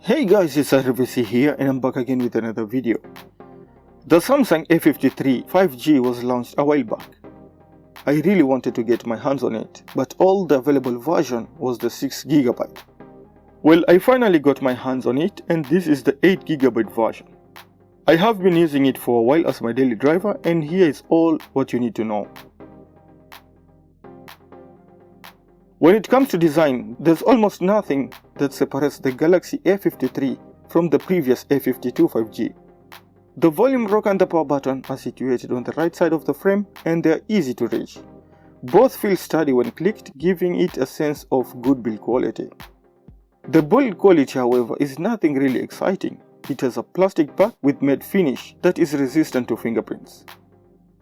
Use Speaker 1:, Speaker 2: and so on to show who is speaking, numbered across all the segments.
Speaker 1: Hey guys, it's R.V.C here and I'm back again with another video. The Samsung A53 5G was launched a while back. I really wanted to get my hands on it, but all the available version was the 6GB. Well, I finally got my hands on it and this is the 8GB version. I have been using it for a while as my daily driver and here is all what you need to know. When it comes to design, there's almost nothing that separates the Galaxy A53 from the previous A52 5G. The volume rock and the power button are situated on the right side of the frame and they are easy to reach. Both feel sturdy when clicked, giving it a sense of good build quality. The build quality, however, is nothing really exciting. It has a plastic back with matte finish that is resistant to fingerprints.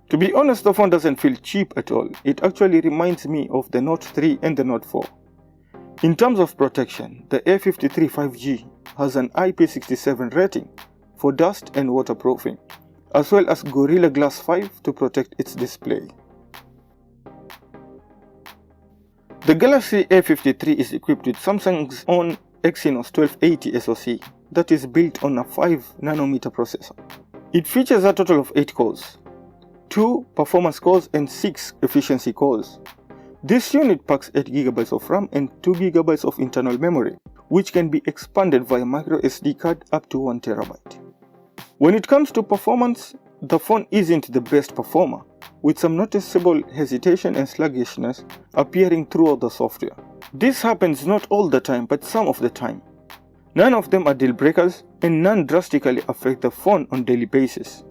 Speaker 1: To be honest, the phone doesn't feel cheap at all. It actually reminds me of the Note 3 and the Note 4. In terms of protection, the A53 5G has an IP67 rating for dust and waterproofing, as well as Gorilla Glass 5 to protect its display. The Galaxy A53 is equipped with Samsung's own Exynos 1280 SoC that is built on a 5nm processor. It features a total of 8 cores. 2 performance cores and 6 efficiency cores. This unit packs 8GB of RAM and 2GB of internal memory, which can be expanded via microSD card up to 1TB. When it comes to performance, the phone isn't the best performer, with some noticeable hesitation and sluggishness appearing throughout the software. This happens not all the time, but some of the time. None of them are deal breakers, and none drastically affect the phone on daily basis.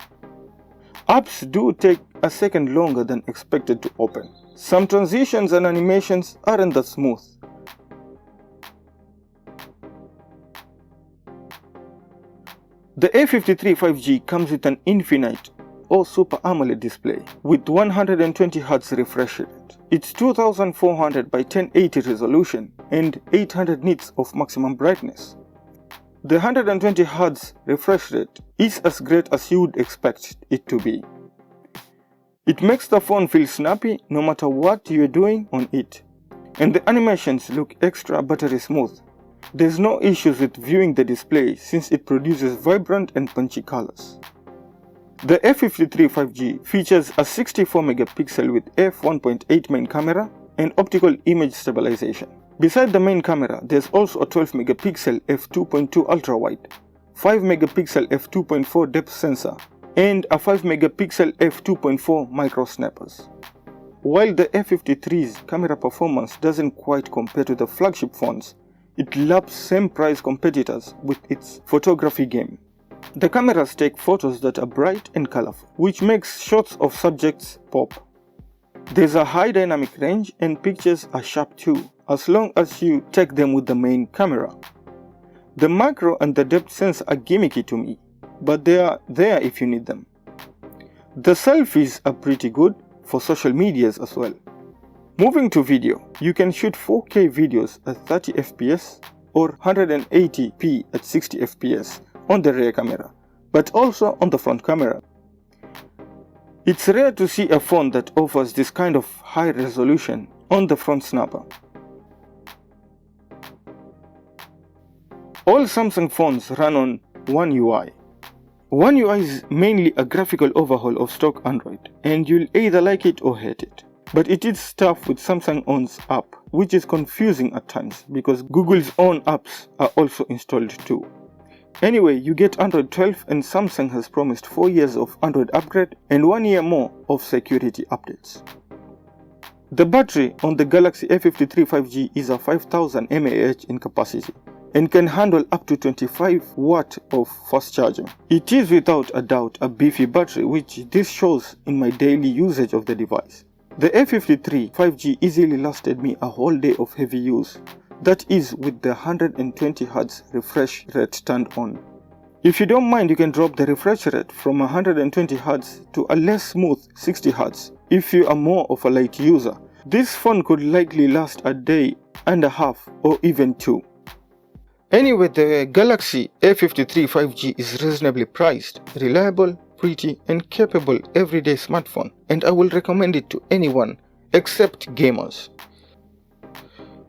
Speaker 1: Apps do take a second longer than expected to open. Some transitions and animations aren't that smooth. The A53 5G comes with an Infinite or Super AMOLED display with 120Hz refresh rate. It's 2400 by 1080 resolution and 800 nits of maximum brightness. The 120Hz refresh rate is as great as you would expect it to be. It makes the phone feel snappy no matter what you're doing on it. And the animations look extra buttery smooth. There's no issues with viewing the display since it produces vibrant and punchy colors. The A53 5G features a 64MP with f1.8 main camera and optical image stabilization. Beside the main camera, there's also a 12MP f2.2 ultra-wide, 5MP f2.4 depth sensor, and a 5MP f2.4 micro snappers. While the A53's camera performance doesn't quite compare to the flagship phones, it laps same price competitors with its photography game. The cameras take photos that are bright and colorful, which makes shots of subjects pop. There's a high dynamic range and pictures are sharp too, as long as you take them with the main camera. The macro and the depth sensor are gimmicky to me, but they are there if you need them. The selfies are pretty good for social medias as well. Moving to video, you can shoot 4K videos at 30fps or 180p at 60fps on the rear camera, but also on the front camera. It's rare to see a phone that offers this kind of high resolution on the front snapper. All Samsung phones run on One UI. One UI is mainly a graphical overhaul of stock Android, and you'll either like it or hate it. But it is tough with Samsung owns app, which is confusing at times because Google's own apps are also installed too. Anyway, you get Android 12 and Samsung has promised 4 years of Android upgrade and 1 year more of security updates. The battery on the Galaxy A53 5G is a 5000 mAh in capacity and can handle up to 25 watt of fast charging. It is without a doubt a beefy battery, which this shows in my daily usage of the device. The A53 5G easily lasted me a whole day of heavy use. That is with the 120Hz refresh rate turned on. If you don't mind, you can drop the refresh rate from 120Hz to a less smooth 60Hz if you are more of a light user. This phone could likely last a day and a half or even 2. Anyway, the Galaxy A53 5G is reasonably priced, reliable, pretty and capable everyday smartphone, and I will recommend it to anyone except gamers.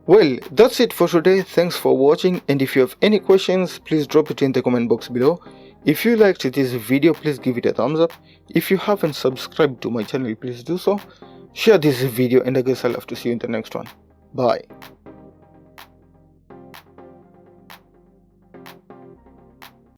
Speaker 1: Well, that's it for today. Thanks for watching, and if you have any questions, please drop it in the comment box below. If you liked this video, please give it a thumbs up. If you haven't subscribed to my channel, please do so. Share this video, and I guess I'll have to see you in the next one. Bye.